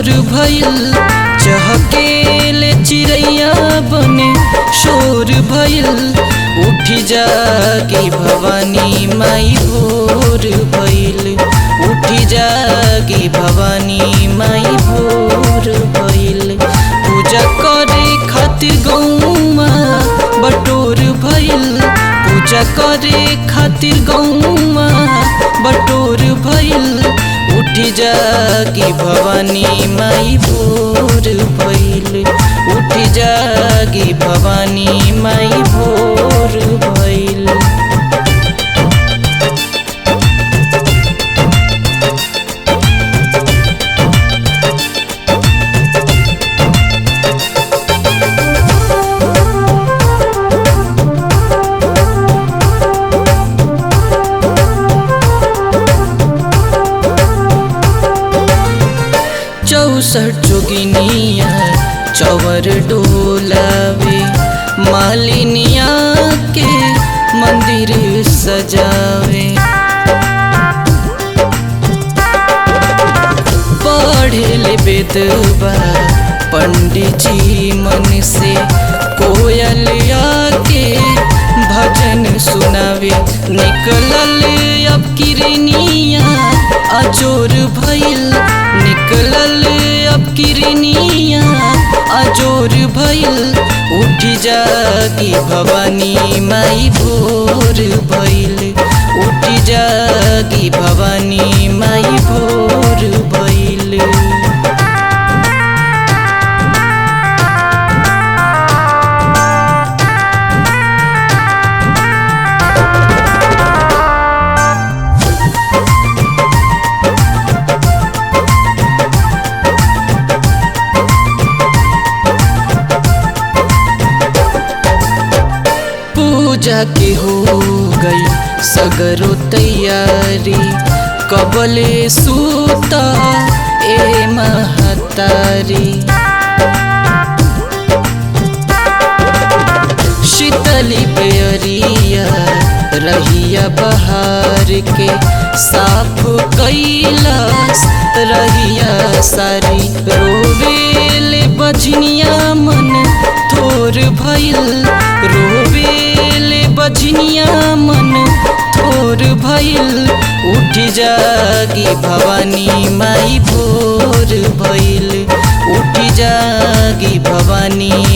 जोर भइल चहकेले चिड़ैया बने शोर भइल। उठी जागी भवानी माई भोर भइल। उठी जागी भवानी माई भोर भइल। पूजा करे खातिर गौमा बटोर भइल। पूजा करे खातिर गौमा बटोर भइल। उठी जागी भवानी माई भोर भइल। उठी जागी भवानी माई भोर भइल। चौसठ जोगिनिया चवर डोलावे। मालिनिया के मंदिर सजावे। पढ़े बेदबा पंडित जी मन से। कोयलिया के भजन सुनावे। निकलल अब किरनिया अजोर भइल। निकलल अब किरनिया अजोर भइल। उठी जागी भवानी माई भोर भइल। उठी जागी भवानी माई भोर भइल। पूजा के हो गई सगरो तैयारी। कबले सूता ए महतारी। शीतली पेरिया रहिया बहार के। साफ कैलाश रहिया सारी। रोवेले बजनिया मन थोर भइल। रोवेले बजनिया मन थोर भइल। उठी जागी भवानी माई भोर भइल। उठी जागी भवानी